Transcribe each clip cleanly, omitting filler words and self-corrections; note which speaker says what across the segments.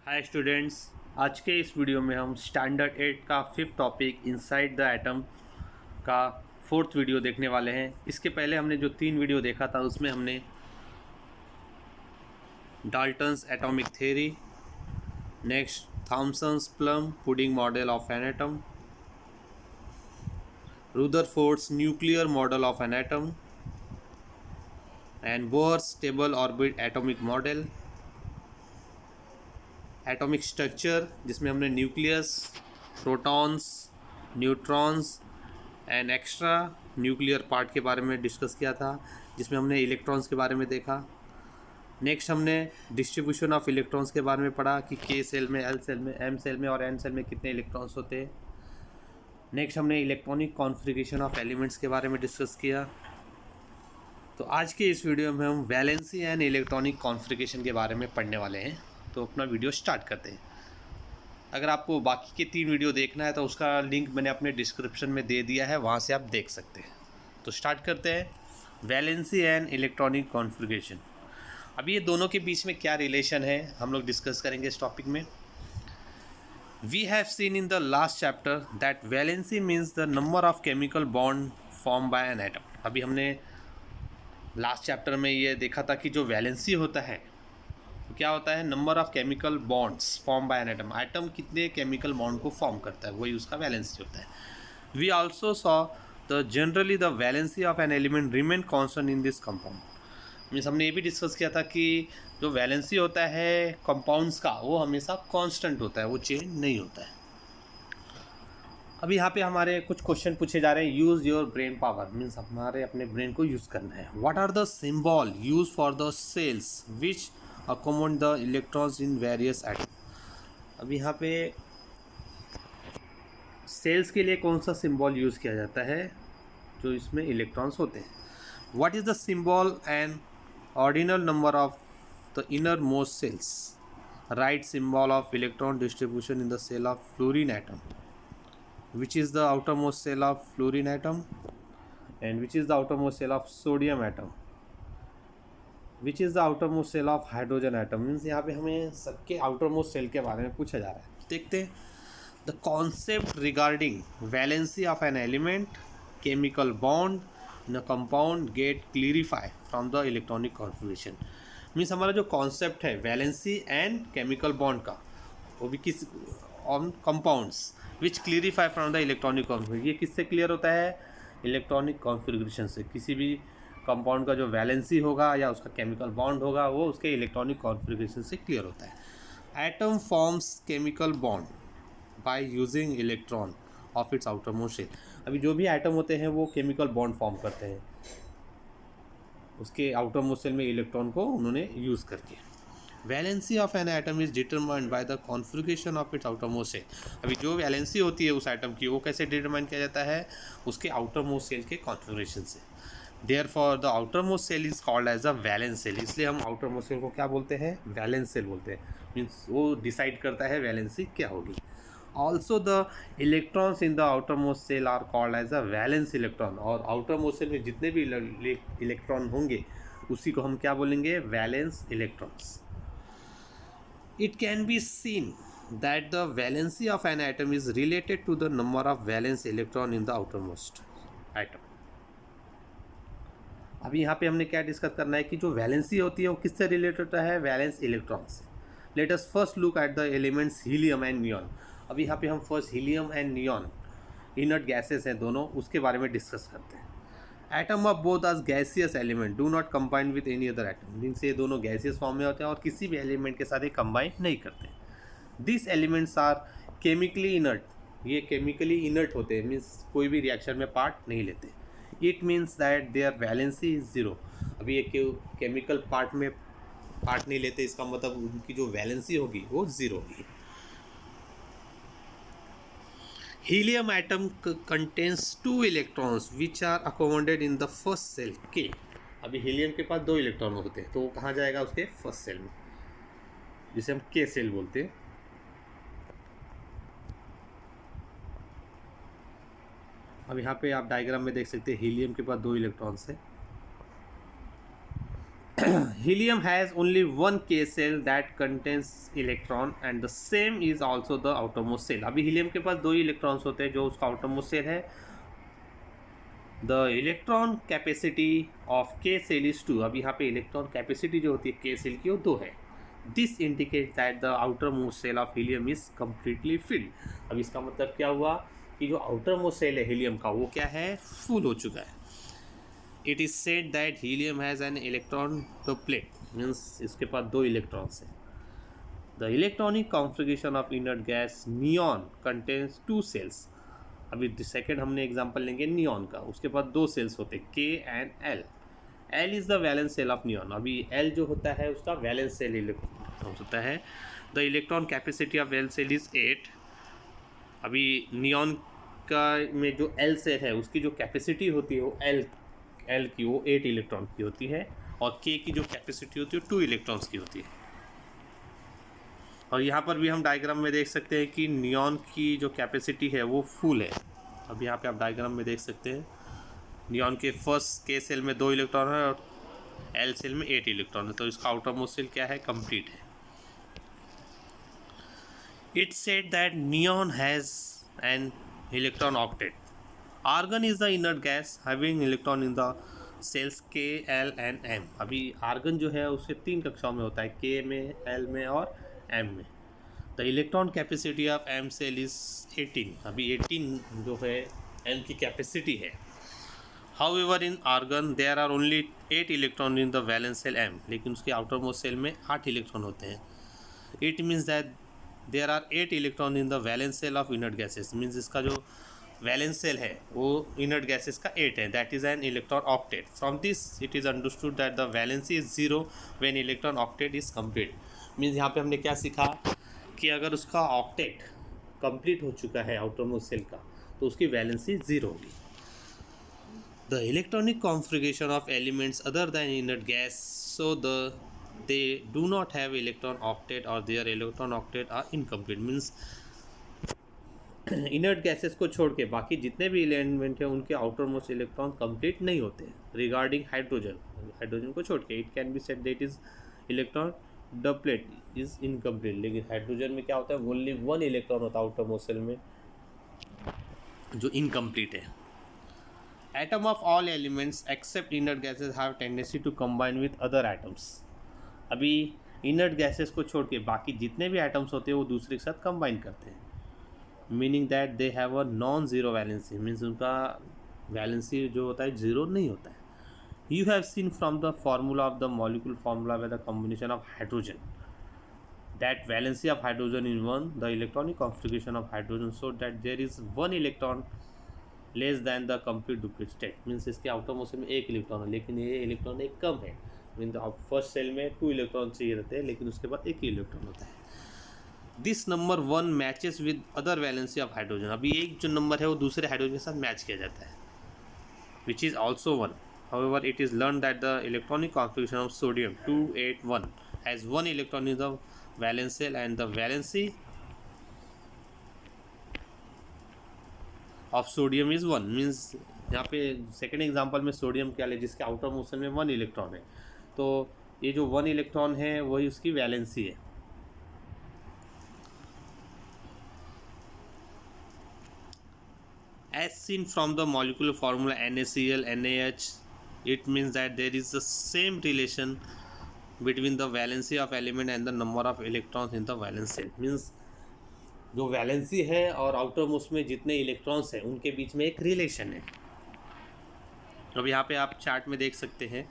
Speaker 1: Hi students. आज के इस वीडियो में हम स्टैंडर्ड 8 का fifth topic inside the atom का फोर्थ वीडियो देखने वाले हैं। इसके पहले हमने जो 3 वीडियो देखा था उसमें हमने Dalton's atomic theory, next Thomson's plum pudding model of an atom, Rutherford's nuclear model of an atom and Bohr's stable orbit atomic model, atomic structure जिसमें हमने nucleus, protons, neutrons and extra nuclear part के बारे में discuss किया था, जिसमें हमने electrons के बारे में देखा। नेक्स्ट हमने डिस्ट्रीब्यूशन ऑफ इलेक्ट्रॉन्स के बारे में पढ़ा कि के सेल में, एल सेल में, एम सेल में और एन सेल में कितने इलेक्ट्रॉन्स होते हैं। नेक्स्ट हमने इलेक्ट्रॉनिक कॉन्फ़िगरेशन ऑफ एलिमेंट्स के बारे में डिस्कस किया। तो आज के इस वीडियो में हम वैलेंसी एंड इलेक्ट्रॉनिक कॉन्फ़िगरेशन के बारे में पढ़ने वाले हैं। तो अपना वीडियो स्टार्ट करते हैं। अगर आपको बाकी के 3 वीडियो देखना है तो उसका लिंक मैंने अपने डिस्क्रिप्शन में दे दिया है, वहाँ से आप देख सकते हैं। तो स्टार्ट करते हैं। Valency and electronic configuration. अभी ये दोनों के बीच में क्या रिलेशन है हम लोग डिस्कस करेंगे इस टॉपिक में। We have seen in the last chapter that valency means the number of chemical bond form by an atom. अभी हमने लास्ट चैप्टर में ये देखा था कि जो वैलेंसी होता है तो क्या होता है, number of chemical bonds form by an atom. Atom कितने केमिकल बॉन्ड को फॉर्म करता है, वही उसका वैलेंसी होता है। We also saw the generally the valency of an element remain constant in this compound. Means हमने ये भी डिस्कस किया था कि जो वैलेंसी होता है कंपाउंड्स का वो हमेशा कांस्टेंट होता है, वो चेंज नहीं होता है। अभी यहाँ पे हमारे कुछ क्वेश्चन पूछे जा रहे हैं। Use your brain power, means हमारे अपने ब्रेन को यूज़ करना है। What are the symbol use for the cells which accommodate the electrons in various atom. अभी यहाँ पे सेल्स के लिए कौन सा सिंबल यूज़ किया जाता है जो इसमें इलेक्ट्रॉन्स होते हैं। What is the symbol and ordinal number of the innermost cells. Right symbol of electron distribution in the cell of fluorine atom. Which is the outermost cell of fluorine atom and which is the outermost cell of sodium atom. Which is the outermost cell of hydrogen atom. Means यहाँ पे हमें सबके outermost cell के बारे में पूछा जा रहा है। देखते हैं। The concept regarding valency of an element, chemical bond in a compound get clarify from the electronic configuration. Means हमारा जो कॉन्सेप्ट है वैलेंसी एंड केमिकल बॉन्ड का, वो भी किस on compounds which clarify from the electronic configuration. ये किससे clear होता है, इलेक्ट्रॉनिक कॉन्फिगरेशन से। किसी भी कंपाउंड का जो वैलेंसी होगा या उसका केमिकल बॉन्ड होगा वो उसके इलेक्ट्रॉनिक कॉन्फिगरेशन से क्लियर होता है। Atom forms chemical bond by using electron of its outermost shell. अभी जो भी एटम होते हैं वो केमिकल बॉन्ड फॉर्म करते हैं उसके आउटरमोस्ट शेल में इलेक्ट्रॉन को उन्होंने यूज़ करके। Valency of an atom is determined by the configuration of its outermost shell. अभी जो वैलेंसी होती है उस एटम की वो कैसे डिटरमाइन किया जाता है, उसके आउटरमोस्ट शेल के कॉन्फ़िगरेशन से। Therefore the outermost shell is called as a valence shell. इसलिए हम आउटरमोस्ट सेल को क्या बोलते हैं, वैलेंस सेल बोलते हैं। मीन्स वो डिसाइड करता है वैलेंसी क्या होगी। Also the electrons in the outermost cell are called as a valence electron। और outermost cell में जितने भी इलेक्ट्रॉन होंगे उसी को हम क्या बोलेंगे, valence electrons. It can be seen that the valency of an atom is related to the number of valence electron in the outermost atom। अभी यहाँ पे हमने क्या डिस्कस करना है कि जो वैलेंसी होती है वो किससे रिलेटेड होता है, वैलेंस इलेक्ट्रॉन से। Let us first look at the elements helium and neon. अभी यहाँ पे हम first helium and neon inert gases हैं दोनों, उसके बारे में डिस्कस करते हैं। Atom of both are gaseous element do not combine with any other atom. Means ये दोनों गैसियस फॉर्म में होते हैं और किसी भी एलिमेंट के साथ ये कंबाइन नहीं करते। This elements are chemically inert. ये केमिकली इनर्ट होते हैं, मीन्स कोई भी रिएक्शन में पार्ट नहीं लेते। It means that their valency is zero. अभी ये केमिकल पार्ट में पार्ट नहीं लेते, इसका मतलब उनकी जो वैलेंसी होगी वो ज़ीरो होगी। Helium atom contains 2 electrons which are accommodated in the first cell के। अभी हीलियम के पास 2 इलेक्ट्रॉन होते हैं तो वो कहाँ जाएगा, उसके फर्स्ट सेल में, जिसे हम के सेल बोलते हैं। अब यहाँ पे आप डायग्राम में देख सकते हैं हीलियम के पास 2 इलेक्ट्रॉन्स है helium has only one k cell that contains electron and the same is also the outermost cell. अभी हीलियम के पास दो ही इलेक्ट्रॉन्स होते हैं जो उसका outermost cell है. द इलेक्ट्रॉन कैपेसिटी ऑफ के सेल इज 2. अभी यहाँ पे इलेक्ट्रॉन कैपेसिटी जो होती है के सेल की वो 2 है. This indicate that the outermost shell of helium is completely filled. अब इसका मतलब क्या हुआ कि जो आउटर मोस्ट सेल है हीलियम का वो क्या है, फुल हो चुका है. It is said that helium has an electron duplet, means इसके पास दो इलेक्ट्रॉन्स हैं. The electronic configuration of inert gas neon contains 2 shells. अभी सेकेंड हमने एग्जांपल लेंगे नियॉन का. उसके पास दो सेल्स होते हैं K and L. L is the valence shell of neon. अभी एल जो होता है उसका वैलेंस सेल इलेक्ट्रॉन होता है. The electron capacity of L shell is 8. अभी नियॉन का में जो एल सेल है उसकी जो कैपेसिटी होती है वो एल की वो 8 इलेक्ट्रॉन की होती है और के की जो कैपेसिटी होती है 2 इलेक्ट्रॉन्स की होती है. और यहाँ पर भी हम डायग्राम में देख सकते हैं कि नियॉन की जो कैपेसिटी है वो फुल है. अब यहाँ पे आप डायग्राम में देख सकते हैं नियॉन के फर्स्ट के सेल में 2 इलेक्ट्रॉन है और एल सेल में 8 इलेक्ट्रॉन है, तो इसका आउटर मोस्ट सेल क्या है, कंप्लीट है. It said that neon has an electron octet. Argon is the inert gas having electron in the shells K L and M. अभी आर्गन जो है उसके 3 कक्षाओं में होता है, के में, एल में और एम में. The electron capacity of M shell is 18. अभी 18 जो है एम की कैपेसिटी है. However in argon there are only 8 electron in the valence shell M. लेकिन उसके आउटर मोस्ट सेल में 8 इलेक्ट्रॉन होते हैं. It means that there are 8 electron in the valence shell of inert gases. Means इसका जो valence shell है वो inert gases का 8 है. That is an electron octet. From this it is understood that the valency is 0 when electron octet is complete. Means यहाँ पे हमने क्या सीखा कि अगर उसका ऑक्टेट कंप्लीट हो चुका है आउटर मोस्ट सेल का तो उसकी वैलेंसी 0 होगी. The electronic configuration of elements other than inert gas so they do not have electron octet और their electron octet are incomplete. Means inert gases को छोड़ के बाकी जितने भी एलिमेंट हैं उनके आउटर मोस्ट इलेक्ट्रॉन कंप्लीट नहीं होते. रिगार्डिंग हाइड्रोजन को छोड़ के it can be said that is electron doublet is incomplete. लेकिन हाइड्रोजन में क्या होता है, ओनली 1 इलेक्ट्रॉन होता है आउटर मोस्ट सेल में जो इनकम्प्लीट है. Atom of all elements except inert gases have tendency to combine with other atoms. अभी इनर्ट गैसेस को छोड़ के बाकी जितने भी एटम्स होते हैं वो दूसरे के साथ कंबाइन करते हैं. Meaning that they have a non zero valency. Means उनका वैलेंसी जो होता है 0 नहीं होता है. You have seen from the formula of the molecule formula by the combination of hydrogen that valency of hydrogen in 1, the electronic configuration of hydrogen so that there is 1 electron less than the complete duplicate state. Means इसके outer most में 1 electron है लेकिन ये electron एक कम है. Mean first cell में 2 electron चाहिए रहते हैं लेकिन उसके बाद 1 ही इलेक्ट्रॉन होता है. This number 1 matches with other valency of hydrogen. अभी एक जो नंबर है वो दूसरे हाइड्रोजन के साथ मैच किया जाता है which is also 1. However, it is learned that the electronic configuration of sodium 281 has 1 electron in the valence shell and the valency of sodium is 1. Means यहाँ पे सेकेंड एग्जांपल में सोडियम क्या ले जिसके आउटर मोस्ट में 1 electron है, तो ये जो 1 इलेक्ट्रॉन है वही उसकी वैलेंसी है. As seen from the molecular formula NaCl, NaH, it means that there is the same relation between the valency of element and the number of electrons in the valence shell. Means जो valency है और outer most में जितने electrons हैं उनके बीच में एक relation है. अब यहाँ पे आप चार्ट में देख सकते हैं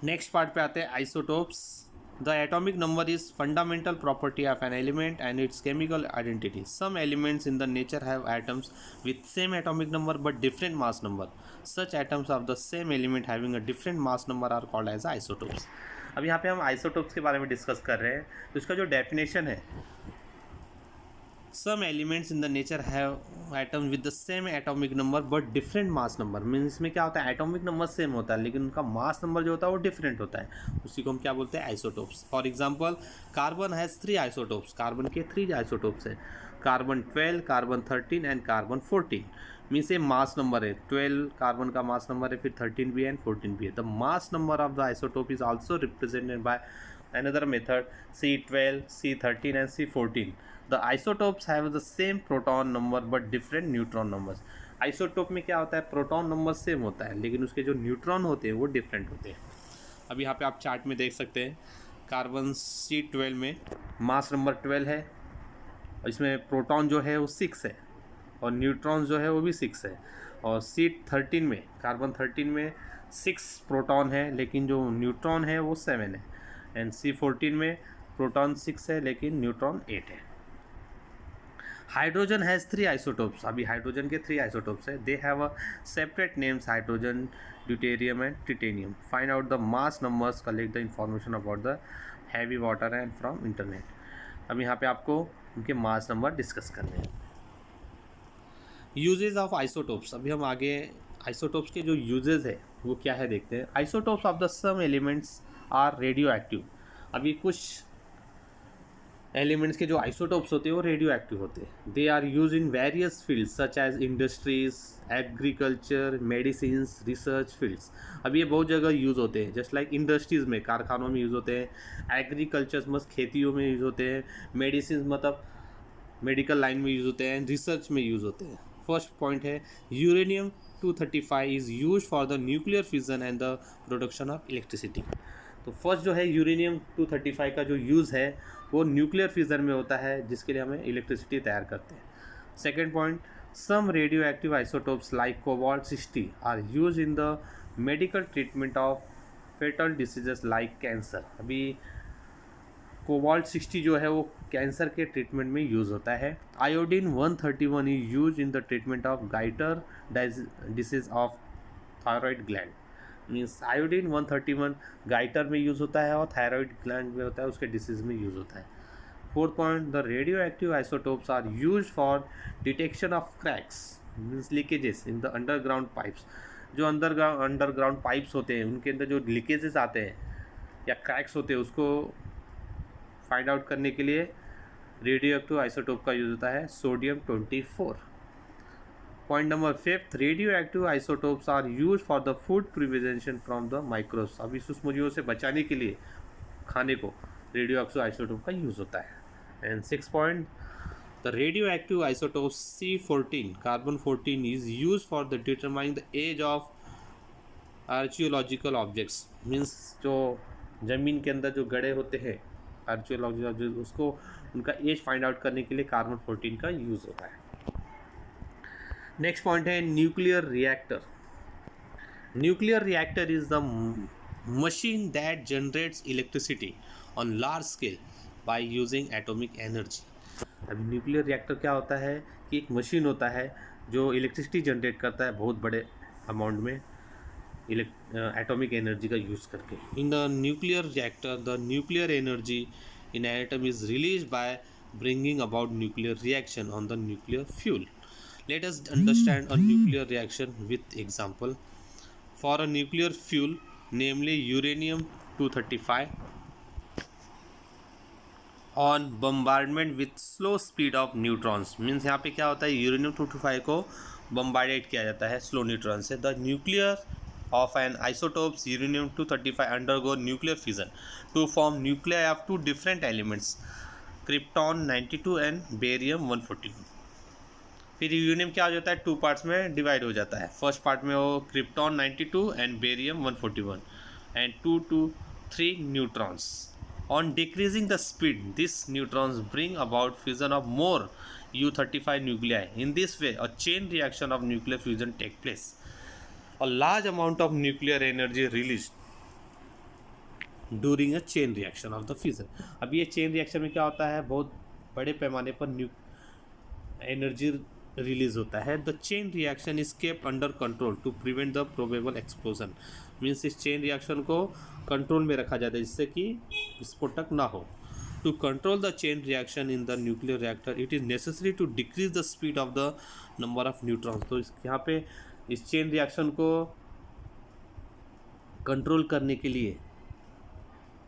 Speaker 1: नेक्स्ट पार्ट पे आते हैं isotopes. The atomic number is fundamental property of an element and its chemical identity. Some elements in the nature have atoms with same atomic number but different mass number. Such atoms of the same element having a different mass number are called as isotopes. अब यहाँ पे हम isotopes के बारे में discuss कर रहे हैं. तो इसका जो डेफिनेशन है, some elements in the nature have atom with the same atomic number but different mass number. Means इसमें क्या होता है, एटॉमिक नंबर सेम होता है लेकिन उनका मास नंबर जो होता है वो डिफरेंट होता है, उसी को हम क्या बोलते हैं, isotopes. For example carbon has 3 isotopes, carbon के 3 आइसोटोप्स हैं, carbon 12, carbon 13 and carbon 14। Means ये मास नंबर है, 12 कार्बन का मास नंबर है, फिर 13 भी है एंड 14 भी है। The mass number of the isotope is also represented by another method, C12, C13 and C14. The isotopes have the same proton number but different neutron numbers. Isotope में क्या होता है, प्रोटॉन नंबर सेम होता है लेकिन उसके जो neutron होते हैं वो डिफरेंट होते हैं। अब यहाँ पे आप चार्ट में देख सकते हैं, कार्बन C12 में मास नंबर 12 है, इसमें प्रोटॉन जो है वो 6 है और न्यूट्रॉन जो है वो भी 6 है। और C13 में, कार्बन 13 में 6 प्रोटॉन है लेकिन जो न्यूट्रॉन है वो 7 है। एंड C14 में प्रोटॉन 6 है लेकिन न्यूट्रॉन 8 है। Hydrogen has 3 isotopes. अभी हाइड्रोजन के 3 आइसोटोप्स है, they have a separate names, hydrogen, deuterium and tritium. Find out the mass numbers, collect the information about the heavy water and from internet. अब यहाँ पे आपको उनके मास नंबर डिस्कस करने हैं। यूजेज ऑफ आइसोटोप्स, अभी हम आगे आइसोटोप्स के जो यूजेज है वो क्या है देखते हैं। Isotopes of the some elements are radioactive. अभी कुछ एलिमेंट्स के जो आइसोटोप्स होते हैं वो रेडियो एक्टिव होते हैं। They are use in various fields such as industries, agriculture, medicines, research fields. अब ये बहुत जगह यूज़ होते हैं, जस्ट लाइक इंडस्ट्रीज़ में, कारखानों में यूज़ होते हैं, एग्रीकल्चर मतलब खेतियों में यूज़ होते हैं, मेडिसिन मतलब मेडिकल लाइन में यूज़ होते हैं, रिसर्च में यूज़ होते हैं। फर्स्ट पॉइंट है uranium 235 is use for the nuclear fission and the production of electricity. तो फर्स्ट जो है यूरेनियम 235 का जो यूज़ है वो न्यूक्लियर फिजन में होता है जिसके लिए हमें इलेक्ट्रिसिटी तैयार करते हैं। Second point, some radioactive isotopes like cobalt 60 are use in the medical treatment of fatal diseases like cancer. अभी कोबाल्ट 60 जो है वो कैंसर के ट्रीटमेंट में यूज़ होता है। Iodine 131 is use in the treatment of goitre disease of thyroid gland. Means iodine 131 goitre में use होता है और थायराइड ग्लैंड में होता है, उसके डिसीज में यूज़ होता है। Fourth point, the radioactive isotopes are use for detection of cracks means leakages in the underground pipes. जो अंडरग्राउंड पाइप्स होते हैं उनके अंदर जो लीकेजेस आते हैं या क्रैक्स होते हैं उसको फाइंड आउट करने के लिए रेडियो एक्टिव आइसोटोप का यूज़ होता है, sodium 24। Point number 5, radioactive isotopes are use for the food prevention from the microbes. अभी सूक्ष्मजीवों से बचाने के लिए खाने को रेडियो एक्टिव आइसोटोप का यूज़ होता है। And 6 point, the radioactive isotope C14 carbon 14 is use for the determining the age of archaeological objects. Means जो ज़मीन के अंदर जो गड़े होते हैं आर्कियोलॉजिकल ऑब्जेक्ट, उसको उनका एज फाइंड आउट करने के लिए कार्बन 14 का यूज़ होता है। नेक्स्ट पॉइंट है nuclear reactor. Nuclear reactor is the machine that generates electricity on large scale by using atomic energy. अभी न्यूक्लियर रिएक्टर क्या होता है कि एक मशीन होता है जो इलेक्ट्रिसिटी जनरेट करता है बहुत बड़े अमाउंट में एटॉमिक एनर्जी का यूज़ करके। In the nuclear reactor the nuclear energy in atom is release by bringing about nuclear reaction on the nuclear fuel. Let us understand a nuclear reaction with example. For a nuclear fuel, namely uranium 235, on bombardment with slow speed of neutrons, means यहाँ पे क्या होता है, uranium 225 को बम्बार्डेट किया जाता है slow neutron से। The nuclear of an isotopes uranium 235 undergo nuclear fission to form nuclei of two different elements, krypton 92 and barium 141। फिर यूरेनियम क्या हो जाता है, 2 पार्ट्स में डिवाइड हो जाता है। फर्स्ट पार्ट में वो krypton 92 and barium 141 and 2 to 3 neutrons. On decreasing the speed this neutrons bring about fusion of more U35 nuclei. In this way a chain reaction of nuclear fusion take place. A large amount of nuclear energy release during a chain reaction of the fusion. अब ये chain reaction में क्या होता है, बहुत बड़े पैमाने पर एनर्जी रिलीज होता है। The chain reaction is kept under control to prevent the probable explosion. Means इस चेन रिएक्शन को कंट्रोल में रखा जाता है जिससे कि विस्फोटक ना हो। To control the chain reaction in the nuclear reactor, it is necessary to decrease the speed of the number of neutrons. तो यहाँ पे इस चेन रिएक्शन को कंट्रोल करने के लिए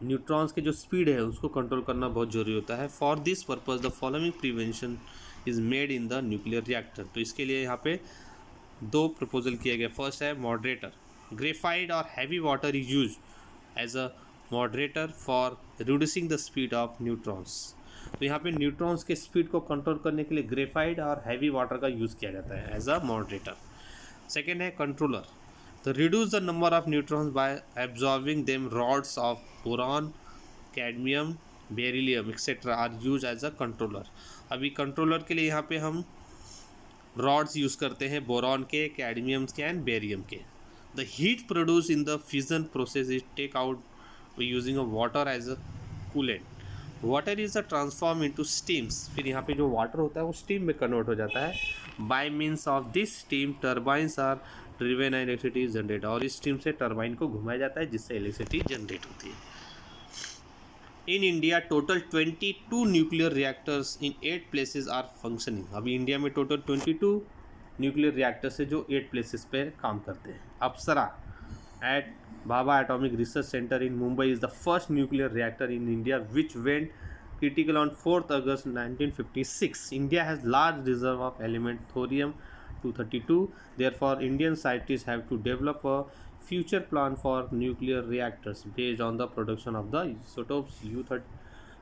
Speaker 1: न्यूट्रॉन्स के जो स्पीड है उसको कंट्रोल करना बहुत ज़रूरी होता है. For this purpose the following prevention is made in the nuclear reactor. तो इसके लिए यहाँ पे दो प्रपोजल किए गए. फर्स्ट है मॉडरेटर. ग्रेफाइट और heavy water is use as a moderator for reducing the speed of neutrons. तो यहाँ पे न्यूट्रॉन्स के स्पीड को कंट्रोल करने के लिए ग्रेफाइट और हैवी वाटर का यूज़ किया जाता है एज अ मॉडरेटर. सेकेंड है controller. To reduce the number of neutrons by absorbing them. Rods of boron, cadmium, beryllium etcetera are use as a controller. अभी कंट्रोलर के लिए यहाँ पे हम रॉड्स यूज़ करते हैं बोरॉन के, कैडमियम के एंड बेरियम के. The heat produce in the fusion process is take out using a water as a coolant. Water is a transform into steams. फिर यहाँ पे जो वाटर होता है वो स्टीम में कन्वर्ट हो जाता है. By means of this steam turbines are driven and electricity generate. और इस स्टीम से टर्बाइन को घुमाया जाता है जिससे इलेक्ट्रिसिटी जनरेट होती है. In India total 22 nuclear reactors in 8 places are functioning. अभी इंडिया में टोटल 22 न्यूक्लियर रिएक्टर्स है जो 8 प्लेसेस पे काम करते हैं. Apsara at Bhabha Atomic Research Center in Mumbai is the first nuclear reactor in India which went critical on 4th August 1956. India has large reserve of element thorium-232. Therefore, Indian scientists have to develop a future plan for nuclear reactors based on the production of the isotopes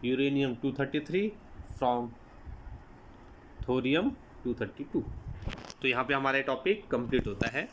Speaker 1: uranium-233 from thorium-232. तो यहाँ पे हमारा topic complete होता है.